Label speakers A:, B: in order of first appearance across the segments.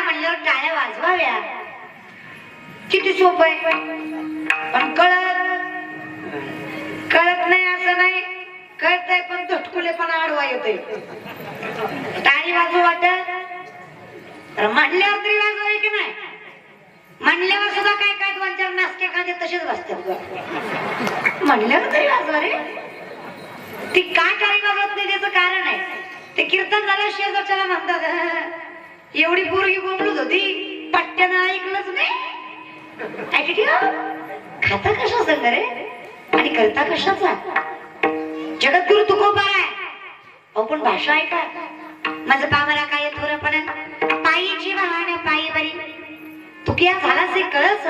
A: म्हणल्यावर टाळ्या वाजवाव्या किती सोपं आहे, पण कळत नाही असं नाही, कळतंय पण धटकुले पण आडवा येतोय. टाळी वाजू वाटत म्हणल्यावर तरी वाजवाय की नाही, म्हणल्यावर सुद्धा काय काय दोन चार नासके कांदे तसेच वाजतात. म्हणल्यावर तरी वाजवा रे. ती का टाळी वाजवत नाही त्याचं कारण आहे, ते कीर्तन झालं शेजारच्याला म्हणतात एवढी पोरगी बोंबलत होती पट्ट्यानं ऐकलंच नाही. खाता कशा संग रे आणि करता कशाचा. जगद्गुरु तुकोबा आहे. अहो पण भाषा ऐका. माझं पामरा काय थोरपण पायीची वाहन पायी बरी तुकिया झालाच हे कळच.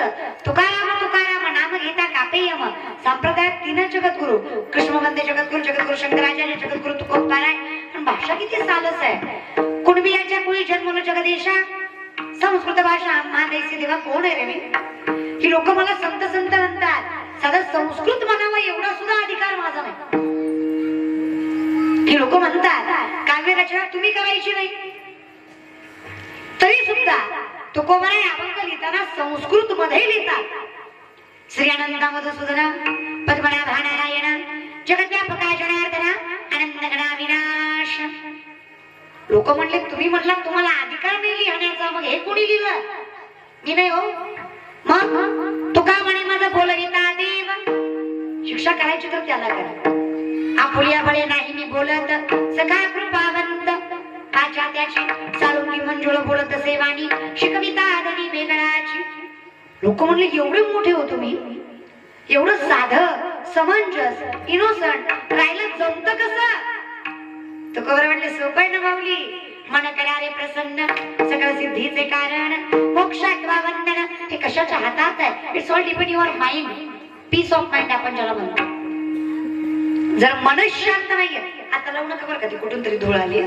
A: तुकाराम नाम घेता कापे यम. संप्रदायात तीन जगद्गुरु, कृष्णवंदे जगद्गुरु, जगद्गुरु शंकराचार्य, जगद्गुरु तुकोबा आहे. पण भाषा किती सालस आहे. कुणबियाच्या कुळी जन्मलो जगदेशा. संस्कृत भाषा महादेशी देवा कोण आहे रे मी. ही लोक मला संत संत म्हणतात. साधा संस्कृत म्हणावा एवढा सुद्धा अधिकार माझा नाही. ही लोक म्हणतात काव्य रचना तुम्ही करायची नाही, तरी सुद्धा तुकोबाराय अभंग लिहिताना संस्कृत मध्ये लिहितात. श्री अनंता मधुसूदन पद्मनाभ नारायण जगद्व्यापका जनार्दन आनंदगणा विनाश. लोक म्हणले तुम्ही म्हटलात तुम्हाला अधिकार नाही लिहिण्याचा, मग हे कोणी लिहिलं. मी नाही हो. मग तुका म्हणे माझं बोलविता देव. शिक्षा करायची तर त्याला करा. आपुलिया बळे नाही मी बोलत सखा कृपावंत. काच्या त्याची सारुंगी मंजुळ बोलत सेवानी शिकविता आदनी वेगळाची. लोक म्हणले एवढे मोठे हो तुम्ही, एवढं साधं समंजस इनोसंट राहिलं जमतं कसं. तुकोबर म्हणले सोपं आहे ना माऊली. मन करारे प्रसन्न सकळ सिद्धीचे कारण मोक्षा किंवा वंदन हे कशाच्या हातात आहे. It's all depend your mind. Peace of mind आपण ज्याला म्हणतो. जर मन शांत नाहीये, आता लावू नका बरं का, ती कुठून तरी धूळ आली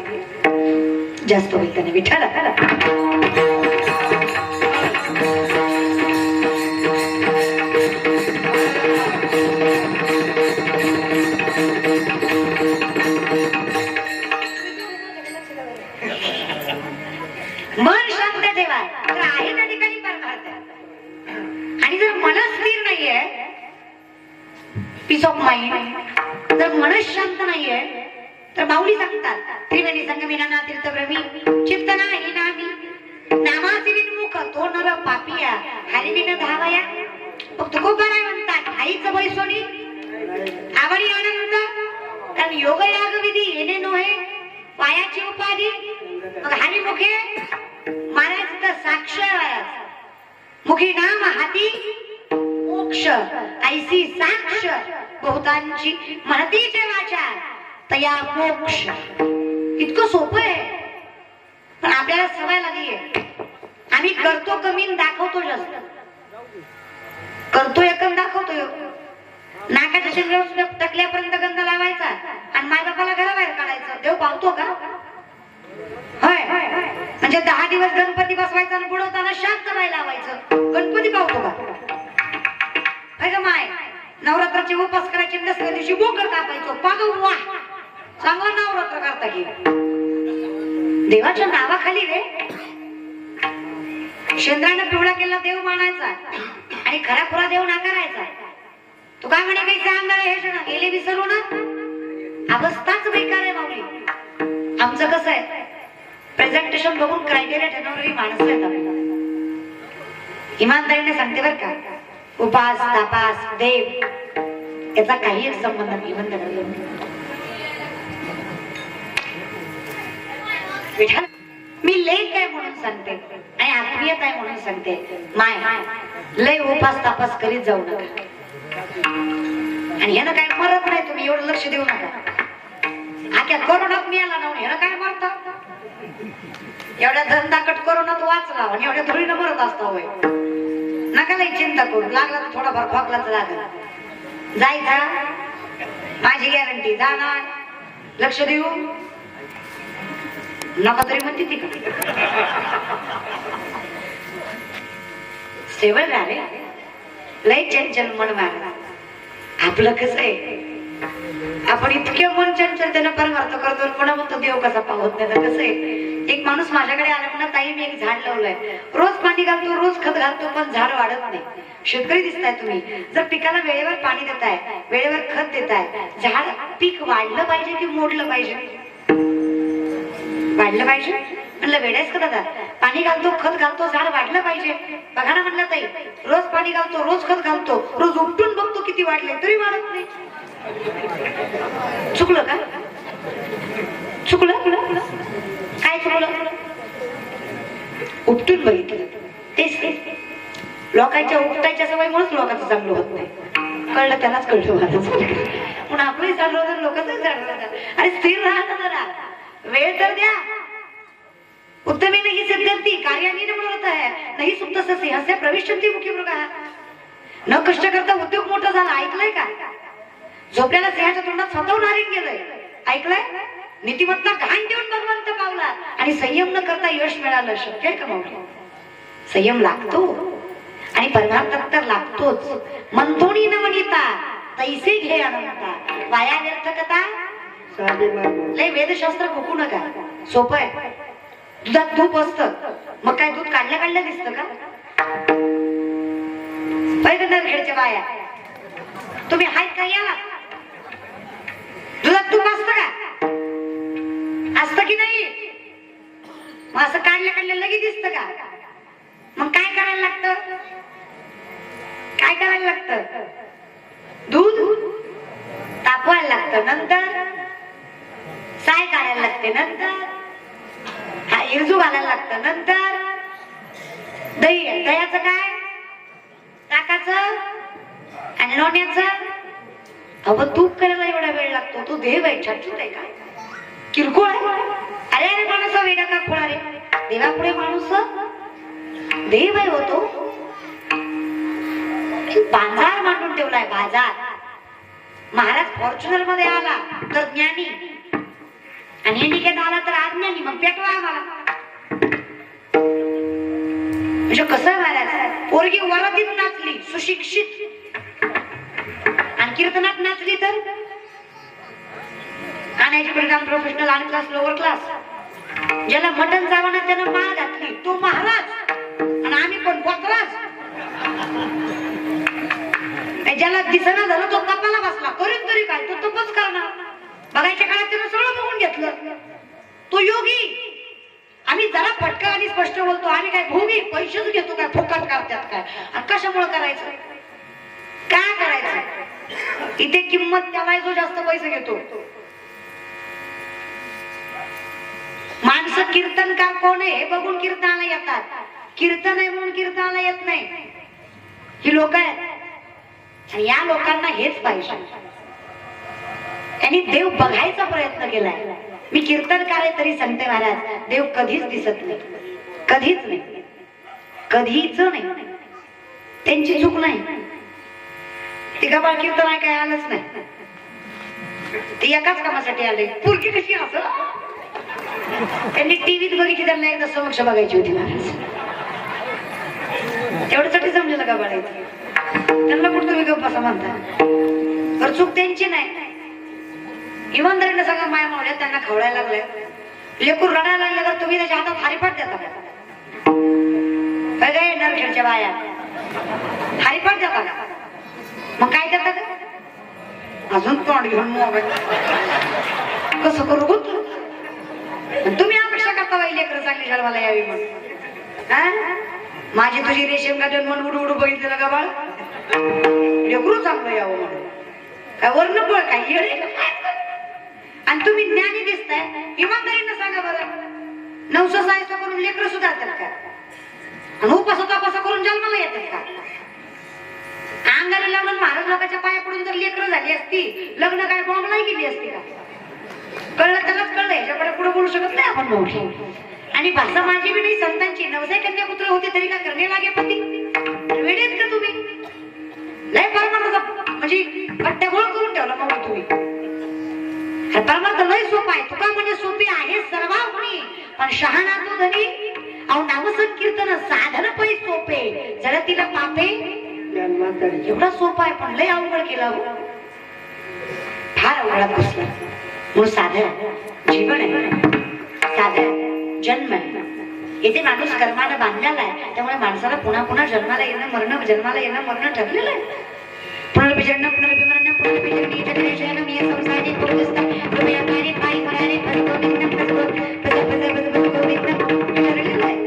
A: जास्त होईल त्याने. विठाला मन शांत ठेवा तर आहे त्या ठिकाणी परमार्थ. आणि जर मन स्थिर नाहीये, पीस ऑफ माइंड, जर मन शांत नाहीये तर माऊली सांगतात त्रिवेणी संगमिना ना तीर्थभ्रमी चित्त नाही नामी नामासी विन्मुख तो नर पापिया हरिविन धावया. मग तुकोबा काय म्हणतात आईचं बैसोनी आवडी आनंद. कारण योग याग विधी येणे नोहे पायाची उपाधी. मग हरिमुखे महाराज तर साक्ष मुखी नाम हाती मोक्ष ऐसी साक्ष बहुतांची म्हणतीचे वाचा तया मोक्ष. इतकं सोपं आहे पण आपल्याला सवय लागलीये. आम्ही करतो कमी दाखवतो जास्त. करतो एकम दाखवतो. नाकाच्या शरीरावर टकल्यापर्यंत गंध लावायचा आणि मायबापाला घराबाहेर काढायचं. देव पावतो का. होय म्हणजे 10 दिवस गणपती बसवायचा आणि बुडवताना शांत बाई लावायचं. गणपती पावतो का माय. नवरात्राचे उपास करायचे, दसऱ्या दिवशी बोकड कापायचो. पाग वा चांगला नवरात्र करता की देवाच्या नावाखाली रे. शेंद्रानं पिवळा केला देव मानायचा आणि खरा खुरा देव नाकारायचा. तू काय म्हणे काही सांगा हे गेले विसरू ना. अवस्थाच बेकार आहे माऊली. आमचं कसं आहे प्रेझेंटेशन बघून क्रायटेरिया ठरवणारी माणसं आहेत आपल्याला. इमानदारीने सांगते बर का. उपास तापास देव याचा काही एक संबंध नाही. मी लेख आहे म्हणून सांगते आणि आत्मीयत आहे म्हणून सांगते. माय लय उपास तापास करीत जाऊ नका. आणि यानं काय मरत नाही, तुम्ही एवढं लक्ष देऊ नका. आख्या कोरोनात मी आला ना यानं काय मरत. एवढ्या धंदाकट कोरोनात वाचला आणि एवढ्या धुळीनं मरत असता होय. नका लई चिंता करू. लागला तर थोडाफार खोकलाच लागला. जायचा माझी गॅरंटी. जाणार लक्ष देऊ नका तरी म्हणते ती. सेवळ झाले लय चंचल मन मार. आपलं कसं आहे आपण इतके मन चंचल त्यानं परमार्थ करतो. पुन्हा म्हणतो देव कसा पावत नाही. कसं आहे एक माणूस माझ्याकडे आला म्हणा, ताई मी एक झाड लावलंय, रोज पाणी घालतो, रोज खत घालतो, पण झाड वाढत नाही. शेतकरी दिसताय तुम्ही, जर पिकाला वेळेवर पाणी देताय, वेळेवर खत देताय, झाड पीक वाढलं पाहिजे की मोडलं पाहिजे? वाढलं पाहिजे. म्हणलं वेळेस का दादा, पाणी घालतो, खत घालतो, झाड वाढलं पाहिजे. बघा ना म्हणलं ताई, रोज पाणी घालतो, रोज खत घालतो, रोज उपटून बघतो किती वाढले, तरी वाढत नाही. चुकलं का? चुकलं काय चुकलं? उपटून बघितलं, तेच लोकांच्या उपटायच्या सवयमुळेच लोकांचं चांगलं होत नाही. कळलं त्यालाच कळलं माझं. म्हणून आपलंही चाललं तर लोकांचंही चाललं. अरे स्थिर राहा ना जरा, वेळ तर द्या. उत्तमे नहीं सिद्ध्यन्ति कार्याणि न मनोरथः नहीं सुप्तस्य सिंहस्य प्रविशन्ति मुखीमृगः. न कष्ट करता उद्योग मोठा झाला, ऐकलंय का? झोपल्याला सिंहाच्या तोंडात स्वतःहून नारिंग गेलंय, ऐकलंय? नीतिमत्ता घाण देऊन भगवंत पावला आणि संयम न करता यश मिळालं. शक्य आहे का माऊली? संयम लागतो आणि परमार्थात तर लागतोच. मंथोणी न म्हणिता तैसे घे अनंता, वाया व्यर्थ कथा. लय वेदशास्त्र फुकू नका, सोपं आहे. दुधात तूप असतं, मग काय दूध काढल्या दिसतं का? खेळच्या बाया तुम्ही हात का या? दुधात तूप असतं का? असतं की नाही? मग असं काढल्या लगेच दिसतं का? मग काय करायला लागतं? काय करायला लागतं? दूध तापवायला लागतं, नंतर साय काढायला लागते, नंतर हा इरजू घालायला लागतं, नंतर दही. दह्याचं काय? ताकाचं आणि लोण्याचं. अहो तूप करायला एवढा वेळ लागतो? तो देव आहे, छटछूट आहे का? किरकोळ आहे? अरे अरे माणूस वेगळा का खोळा रे? देवापुढे माणूस देव आहे होतो. बाजार मांडून ठेवलाय, बाजार. महाराज फॉर्च्युनर मध्ये आला तर ज्ञानी आणि हेंडिकेत आला तर अज्ञानी, मग पेटवा आम्हाला. म्हणजे कसं महाराज, पोरगी वरातीत नाचली सुशिक्षित आणि कीर्तनात नाचली तर कानाची परिणाम प्रोफेशनल आणि क्लास लोअर क्लास. ज्याला मटन जावना त्यानं माळ घातली तो महाराज आणि आम्ही पण पोतराज. ज्याला दिसना झालं तो कपाला बसला, करीत तरी काय, तो तपच करणार. बघायच्या काळात त्यानं सगळं बघून घेतलं, तो योगी. आम्ही जरा फटका आणि स्पष्ट बोलतो, आम्ही काय भोगी पैसेच घेतो काय, फुकट करतात काय, आणि कशामुळे करायचं, काय करायचं? इथे किंमत त्याला जो जास्त पैसे घेतो. माणसं कीर्तनकार कोण आहे हे बघून कीर्तनाला येतात. कीर्तन आहे म्हणून कीर्तनाला येत नाही. ही लोक आहेत आणि या लोकांना हेच पाहिजे. त्यांनी देव बघायचा प्रयत्न केलाय. मी कीर्तनकार आहे तरी सांगते महाराज, देव कधीच दिसत नाही, कधीच नाही, कधीच नाही. त्यांची चूक नाही. ती गबाळ कीर्तन आहे काय आलंच नाही, ती एकाच कामासाठी आले. पुरकी कशी असं त्यांनी टीव्हीत बघितली, त्यांना एकदा समक्ष बघायची होती महाराज. तेवढ्यासाठी जमलेलं गबाळायचं. त्यांना कुठं तुम्ही गप्प असं म्हणता? तर चूक त्यांची नाही. इमानदारीने सगळं माया मावल्या त्यांना खवळायला लागल्या. लेकूर रडायला लागलं तर तुम्ही त्याच्या हातात हरिपाठ देता का? नरखेडच्या बाया हरिपाठ देता का? मग काय देता का? अजून तोंड घेऊन मोबाईल कसं करू होत. तुम्ही अपेक्षा करता बाई लेकरं चांगली जन्माला यावी म्हणून. माझी तुझी रेशीम गाजन म्हणून उडू उडू बघितलेलं का बाळ, लेकरू चांगलं यावं म्हणून. काय वर्ण पळ काय येडे. आणि तुम्ही ज्ञानी दिसताय, इमानदारीनं सांगा बरं, नवसा सायसा करून लेकरं सुधारतात का? आणि उपास करून जन्माला येतात का? अंगाला लावून महाराज लोकांच्या पाया पडून जर लेकरं झाली असती, लग्न काय बॉम्बलाही गेली असती का? कळलं त्यालाच कळलं, याच्याकडे पुढे बोलू शकत नाही आपण मोठी. आणि भाषा माझी बी नाही, संतांची. 9 कन्या पुत्र होते तरी का करणे लागे पती? वेळेत का तुम्ही लय परमार्थ म्हणजे पट्ट्यागोळ करून ठेवला मग तुम्ही. परमार्थ लय सोपा आहे. तुका म्हणजे सोपी आहे सर्वा गुणी, पण शहाणा तो धनी. अहो नामसंकीर्तन साधन पै सोपे, जडतीला पापे एवढा सोपा आहे, पण लय अवघड केला हो. फार अवघडात घुसला. म्हणून साधन जीवन आहे, साधन जन्म आहे. इथे माणूस कर्मानं बांधलेला आहे, त्यामुळे माणसाला पुन्हा पुन्हा जन्माला येणं मरणं ठरलेलं आहे. पुनर्विजन्म पुनर्विमरणं पुनर्विजन्मी जनरेशनम ये संसारी पुरुषस्ता प्रभयाकारी पाई मरारे भगोविंदम भगोविंदम ठरलेलं आहे.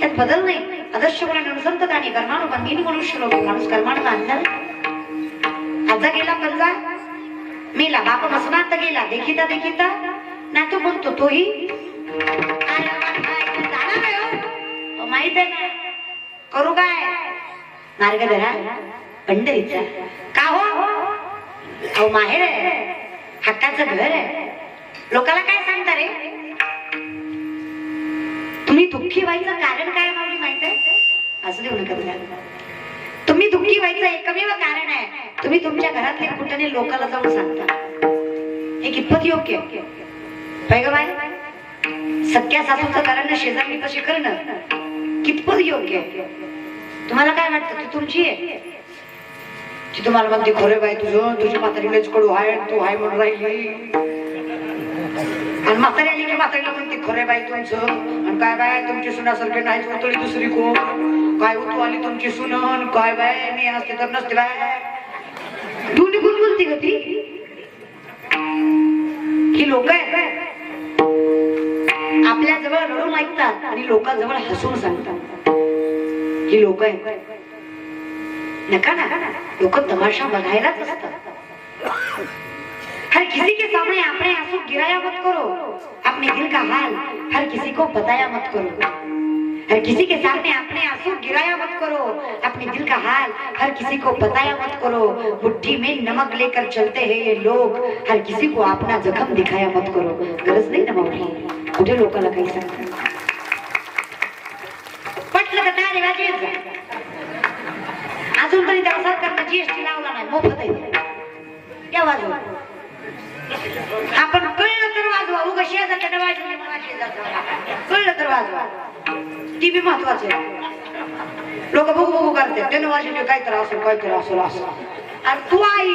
A: त्यात बदल नाही. आदर्शपणे अनुसंतताने कर्मानुबंधीने मनुष्य लोक माणूस कर्मानं बांधलेला. आजा गेला पंजा मेला, बाप मसनात गेला, देखिता देखिता नातू म्हणतो तोही माहित आहे ना, करू काय मार्गधरा पंढरीचा का हो, अहो माहेर आहे, हक्काचं घर आहे. लोकाला काय सांगता रे? तुम्ही दुःखी व्हायचं कारण काय माऊली माहित आहे? असं देऊ नका तुला. तुम्ही दुःखी व्हायचं एकमेव कारण आहे, तुम्ही तुमच्या घरातले कुठे लोकाला जाऊन सांगता. हे कितपत योग्य पैग बाय? सख्या सासूचं कारण शेजारी कशी करणं कितपत योग्य आहे? तुम्हाला काय वाटतं? ती तुमची आहे, ती तुम्हाला म्हणते खरे बाई तुझी म्हातारी लयच कडू आहे, तू आहे म्हणून राहिली. आणि म्हातारी आली की म्हातारीला म्हणते खरे बाई तुमचं, आणि काय बाय तुमची सुनासारखे नाहीच उतळी दुसरी कोण, काय उतू आली तुमची सुनन, काय बाय मी असते तर नसते बाय. दोन्ही कोण बोलते का ती? ही लोक आहेत आपल्या जवळ रडून ऐकतात आणि लोकांजवळ हसून सांगतात. ही लोक आहेत. नका ना, लोक तमाशा बघायलाच असतात. हर किसी के सामने अपने आंसू गिराया मत करो, अपने दिल का हाल हर किसी को बताया मत करो. हर किसी के सामने अपने आंसू गिराया मत करो, अपने दिल का हाल हर किसी को बताया मत करो. मुट्ठी में नमक लेकर चलते हैं ये लोग, हर किसी को अपना जखम दिखाया मत करो. गरज नाही ना माऊली कुठे लोकांना काही सांगतात. पटलं का त्या रिवाजी अजून तरी त्या सरकारनं जीएसटी लावला नाही, मोफत आहे. या वाजवा आपण कळलं तर वाजवा, उगा शेजारच्या कळलं तर वाजवा. ती बी महत्वाचं आहे. लोक बघू बघू करतात त्यानं वाजले काय तर असेल असं. आणि तू आई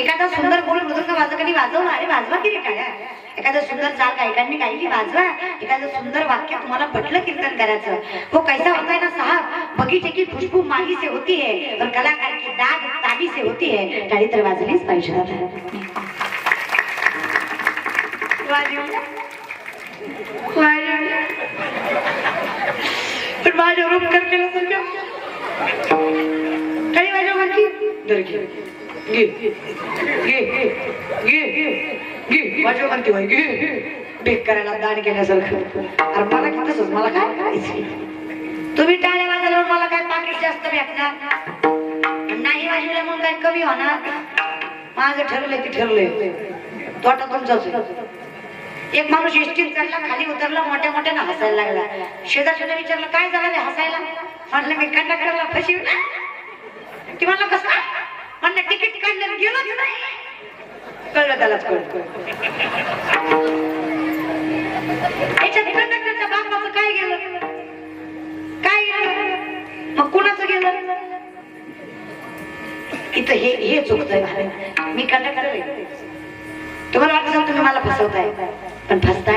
A: एखादा सुंदर बोलून मधून का वाजवा कधी वाजवला? अरे वाजवा की रे काय? एखादं सुंदर चाल गायकांनी गायली वाजवा. एखादं सुंदर वाक्य तुम्हाला पटलं कीर्तन करायचं. वो कैसा होता है ना साहब, बगीचे की खुशबू माली से होती है और कलाकार की दाद ताली से होती है. टाळी तर वाजलीच पाहिजे. पण माझ्यावर उपकार केला तर का? टाळी वाजव म्हणती दर घे घे घे घे घे वाजव म्हणते होय घे. बेक करायला दान केल्यासारखं. अरे मला की तसंच, मला काय करायचं? तुम्ही टाळ्या वाजवल्यावर मला काय पाकिट जास्त भेटणार नाही, वाजवल्या म्हणून काय कमी होणार? माझं ठरलंय ते ठरलंय, तोटा तुमचाच. एक माणूस एसटीत चढला, खाली उतरला, मोठ्या मोठ्यानं हसायला लागला. शेजारच्याने विचारलं काय झालं हसायला? म्हटलं मी कंडक्टरला फसवलं. ती म्हणलं कसं? म्हणलं तिकीट काढलं गेलं नाही. कळलं त्यालाच कळलं. याच्यात कंडक्टरच्या बापाचं काय गेलं? काय गेलं? मग कुणाचं गेलं? इथं हे चुकतंय. मी कंडक्टर आहे. तुम्हाला वाटतं तुम्ही मला फसवताय, पण फसताय